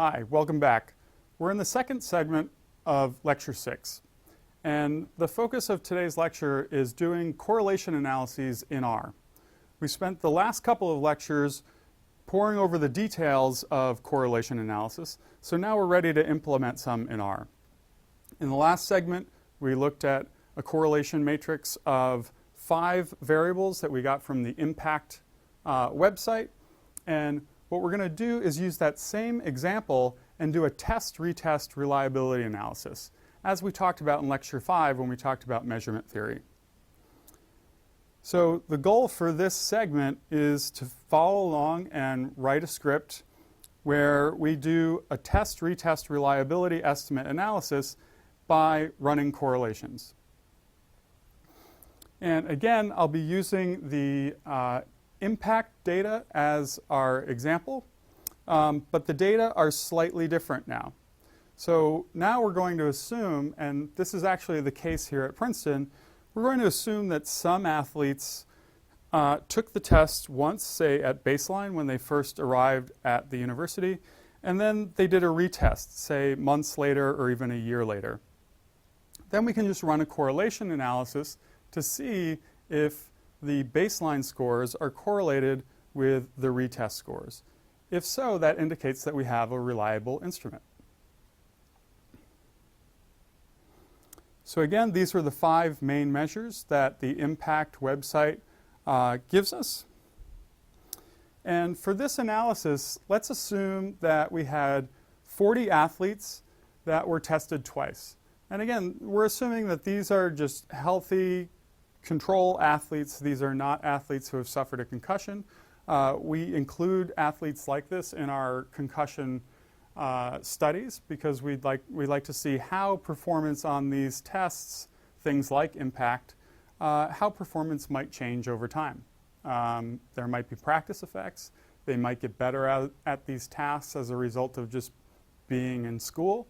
Hi, welcome back. We're in the second segment of Lecture 6. And the focus of today's lecture is doing correlation analyses in R. We spent the last couple of lectures poring over the details of correlation analysis, so now we're ready to implement some in R. In the last segment, we looked at a correlation matrix of 5 variables that we got from the IMPACT website. And what we're going to do is use that same example and do a test-retest reliability analysis, as we talked about in Lecture 5 when we talked about measurement theory. So the goal for this segment is to follow along and write a script where we do a test-retest reliability estimate analysis by running correlations. And again, I'll be using the IMPACT data as our example, but the data are slightly different now. So now we're going to assume, and this is actually the case here at Princeton, we're going to assume that some athletes took the test once, say at baseline when they first arrived at the university, and then they did a retest, say months later or even a year later. Then we can just run a correlation analysis to see if the baseline scores are correlated with the retest scores. If so, that indicates that we have a reliable instrument. So again, these are the 5 main measures that the IMPACT website gives us. And for this analysis, let's assume that we had 40 athletes that were tested twice. And again, we're assuming that these are just healthy control athletes. These are not athletes who have suffered a concussion. We include athletes like this in our concussion studies because we'd like to see how performance on these tests, things like IMPACT, how performance might change over time. There might be practice effects. They might get better at these tasks as a result of just being in school.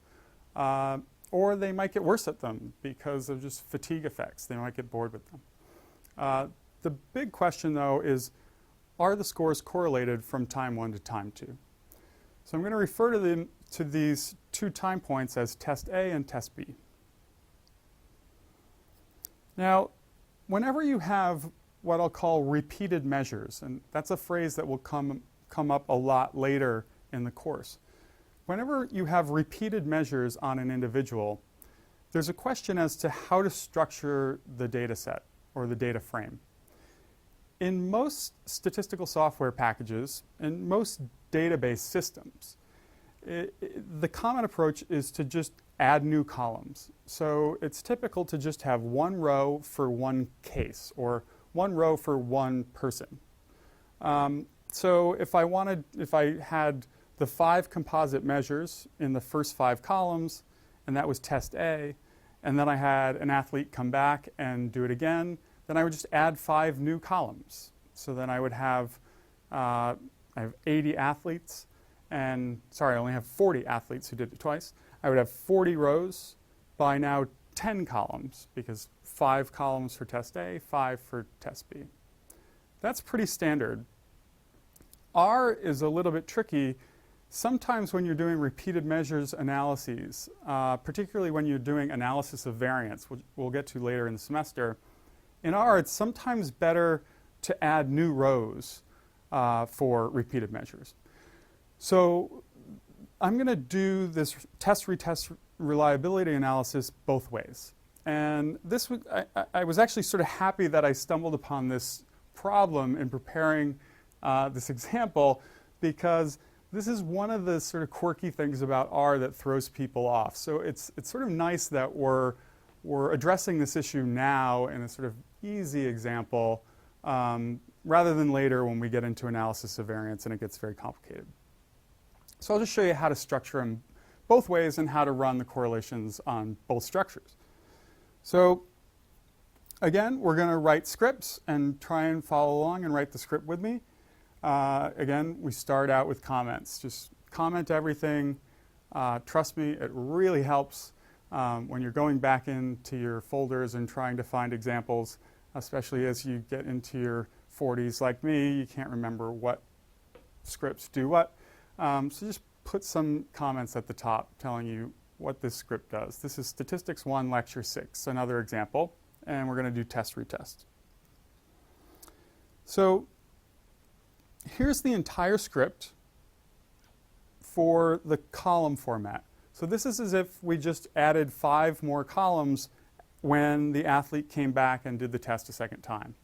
Or they might get worse at them because of just fatigue effects. They might get bored with them. The big question, though, is are the scores correlated from time 1 to time 2? So I'm going to refer to these 2 time points as test A and test B. Now, whenever you have what I'll call repeated measures, and that's a phrase that will come up a lot later in the course. Whenever you have repeated measures on an individual, there's a question as to how to structure the data set or the data frame. In most statistical software packages and most database systems, the common approach is to just add new columns. So it's typical to just have one row for one case or one row for one person. So if I had the 5 composite measures in the first 5 columns, and that was test A, and then I had an athlete come back and do it again, then I would just add 5 new columns. So then I would have, I have 80 athletes, and sorry, I only have 40 athletes who did it twice. I would have 40 rows by now 10 columns, because 5 columns for test A, 5 for test B. That's pretty standard. R is a little bit tricky. Sometimes when you're doing repeated measures analyses, particularly when you're doing analysis of variance, which we'll get to later in the semester, in R it's sometimes better to add new rows for repeated measures. So I'm going to do this test-retest reliability analysis both ways. And this I was actually sort of happy that I stumbled upon this problem in preparing this example, because this is one of the sort of quirky things about R that throws people off. So it's sort of nice that we're addressing this issue now in a sort of easy example rather than later when we get into analysis of variance and it gets very complicated. So I'll just show you how to structure them both ways and how to run the correlations on both structures. So again, we're going to write scripts and try and follow along and write the script with me. Again, we start out with comments. Just comment everything. Trust me, it really helps when you're going back into your folders and trying to find examples, especially as you get into your 40s like me. You can't remember what scripts do what. So just put some comments at the top telling you what this script does. This is Statistics 1, Lecture 6, another example, and we're going to do test retest. So here's the entire script for the column format. So this is as if we just added 5 more columns when the athlete came back and did the test a second time.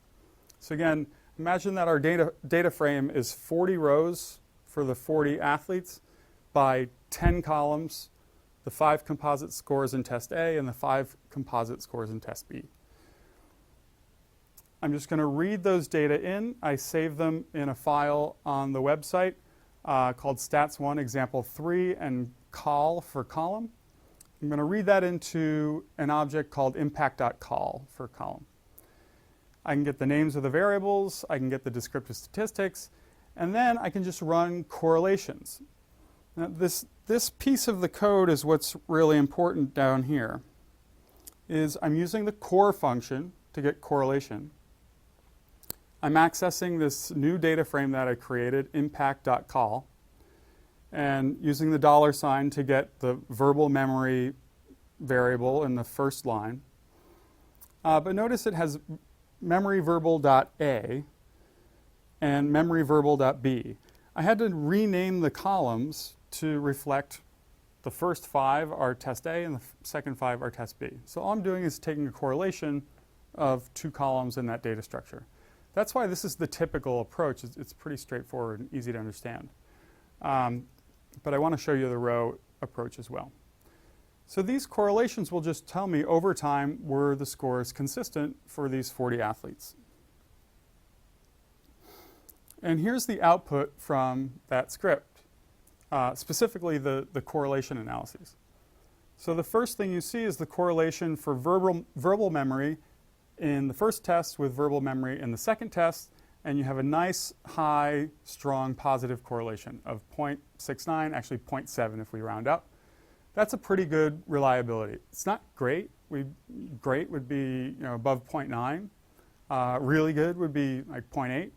So again, imagine that our data frame is 40 rows for the 40 athletes by 10 columns, the 5 composite scores in test A and the 5 composite scores in test B. I'm just going to read those data in. I save them in a file on the website called stats1 example 3 and col for column. I'm going to read that into an object called impact.col for column. I can get the names of the variables, I can get the descriptive statistics, and then I can just run correlations. Now this piece of the code is what's really important down here, is I'm using the core function to get correlation. I'm accessing this new data frame that I created, impact.col, and using the $sign to get the verbal memory variable in the first line. But notice it has memoryverbal.a and memoryverbal.b. I had to rename the columns to reflect the first 5 are test A and the second 5 are test B. So all I'm doing is taking a correlation of 2 columns in that data structure. That's why this is the typical approach. It's pretty straightforward and easy to understand. But I want to show you the row approach as well. So these correlations will just tell me over time were the scores consistent for these 40 athletes. And here's the output from that script, specifically the correlation analyses. So the first thing you see is the correlation for verbal memory in the first test with verbal memory in the second test, and you have a nice, high, strong, positive correlation of 0.69, actually 0.7 if we round up. That's a pretty good reliability. It's not great. Great would be above 0.9. Really good would be like 0.8.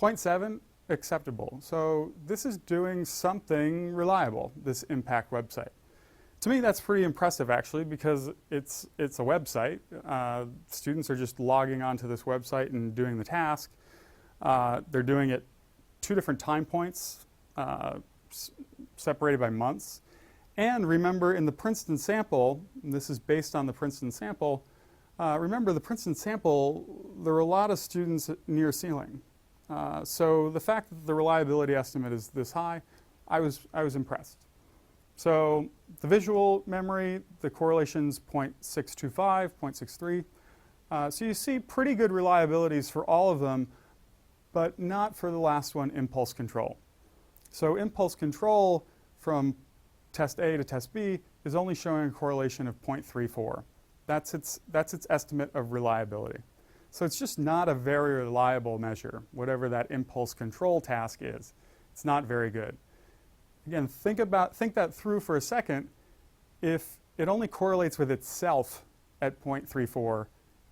0.7, acceptable. So this is doing something reliable, this impact website. To me, that's pretty impressive, actually, because it's a website. Students are just logging onto this website and doing the task. They're doing it 2 different time points, separated by months. And remember, in the Princeton sample, and this is based on the Princeton sample, remember the Princeton sample, there were a lot of students near ceiling. So the fact that the reliability estimate is this high, I was impressed. So the visual memory, the correlation's 0.625, 0.63. So you see pretty good reliabilities for all of them, but not for the last one, impulse control. So impulse control from test A to test B is only showing a correlation of 0.34. That's its estimate of reliability. So it's just not a very reliable measure, whatever that impulse control task is. It's not very good. Again, think that through for a second. If it only correlates with itself at 0.34,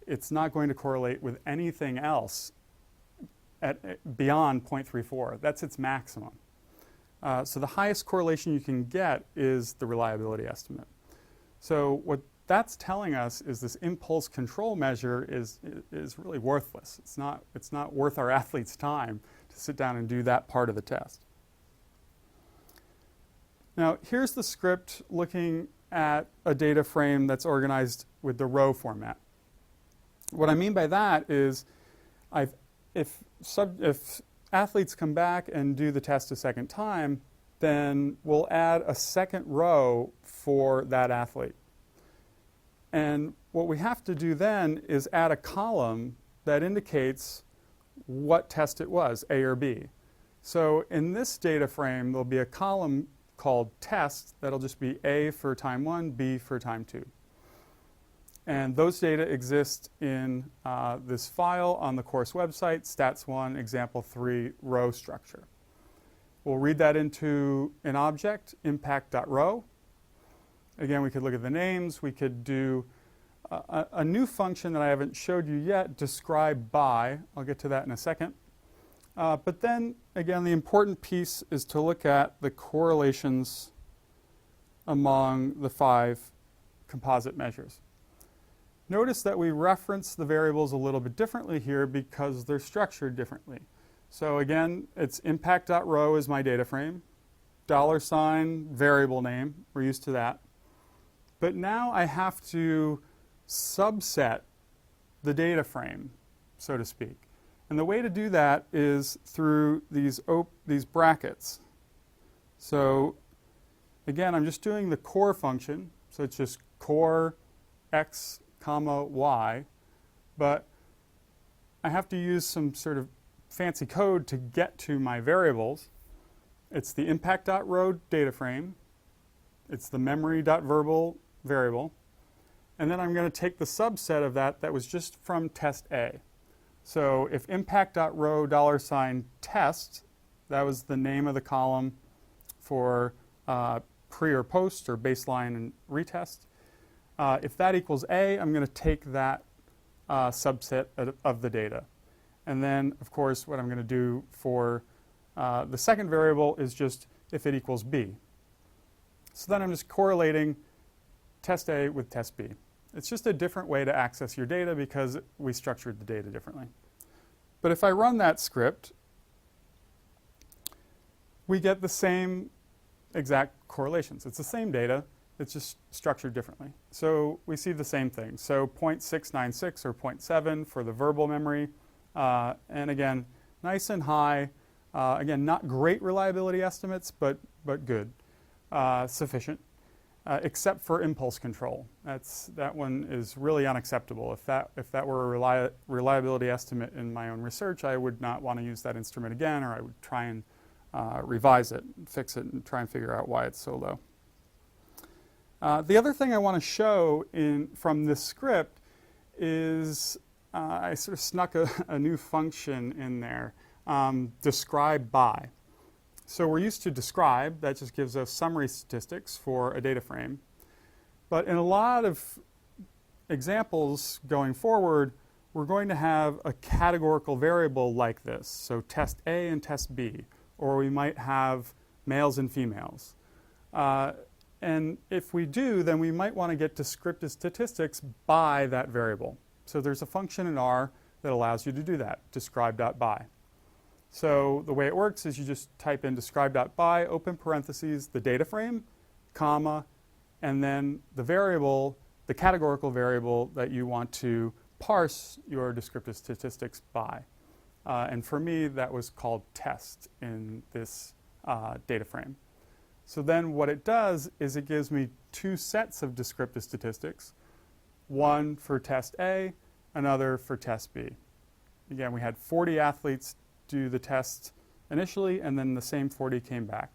it's not going to correlate with anything else beyond 0.34. That's its maximum. So the highest correlation you can get is the reliability estimate. So what that's telling us is this impulse control measure is really worthless. It's not worth our athletes' time to sit down and do that part of the test. Now, here's the script looking at a data frame that's organized with the row format. What I mean by that is if athletes come back and do the test a second time, then we'll add a second row for that athlete. And what we have to do then is add a column that indicates what test it was, A or B. So in this data frame, there'll be a column called test that'll just be A for time 1, B for time 2. And those data exist in this file on the course website, stats1 example 3 row structure. We'll read that into an object, impact.row. Again, we could look at the names. We could do a new function that I haven't showed you yet, describe by. I'll get to that in a second. But then, again, the important piece is to look at the correlations among the 5 composite measures. Notice that we reference the variables a little bit differently here because they're structured differently. So again, it's impact.row is my data frame, $ variable name, we're used to that. But now I have to subset the data frame, so to speak. And the way to do that is through these brackets. So again, I'm just doing the core function. So it's just core x comma y. But I have to use some sort of fancy code to get to my variables. It's the impact.row data frame. It's the memory.verbal variable. And then I'm going to take the subset of that was just from test A. So if impact.row $test, that was the name of the column for pre or post or baseline and retest. If that equals A, I'm going to take that subset of the data. And then, of course, what I'm going to do for the second variable is just if it equals B. So then I'm just correlating test A with test B. It's just a different way to access your data because we structured the data differently. But if I run that script, we get the same exact correlations. It's the same data, it's just structured differently. So we see the same thing. So 0.696 or 0.7 for the verbal memory. And again, nice and high. Again, not great reliability estimates, but good, sufficient. Except for impulse control. That one is really unacceptable. If that were a reliability estimate in my own research, I would not want to use that instrument again, or I would try and revise it, fix it, and try and figure out why it's so low. The other thing I want to show from this script is I sort of snuck a new function in there, describe by. So we're used to describe, that just gives us summary statistics for a data frame. But in a lot of examples going forward, we're going to have a categorical variable like this. So test A and test B, or we might have males and females. And if we do, then we might want to get descriptive statistics by that variable. So there's a function in R that allows you to do that, describe.by. So the way it works is you just type in describe.by, open parentheses, the data frame, comma, and then the variable, the categorical variable that you want to parse your descriptive statistics by. And for me, that was called test in this data frame. So then what it does is it gives me 2 sets of descriptive statistics, one for test A, another for test B. Again, we had 40 athletes do the test initially, and then the same 40 came back.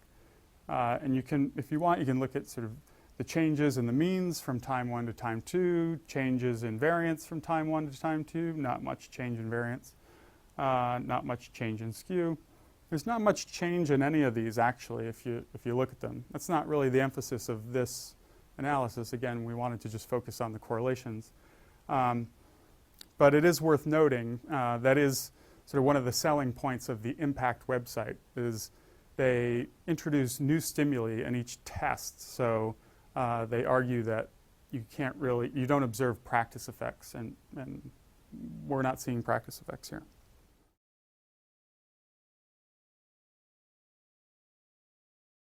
And you can, if you want, you can look at sort of the changes in the means from time 1 to time 2, changes in variance from time 1 to time 2, not much change in variance, not much change in skew. There's not much change in any of these, actually, if you look at them. That's not really the emphasis of this analysis. Again, we wanted to just focus on the correlations. But it is worth noting that is sort of one of the selling points of the Impact website is they introduce new stimuli in each test. So they argue that you don't observe practice effects, and we're not seeing practice effects here.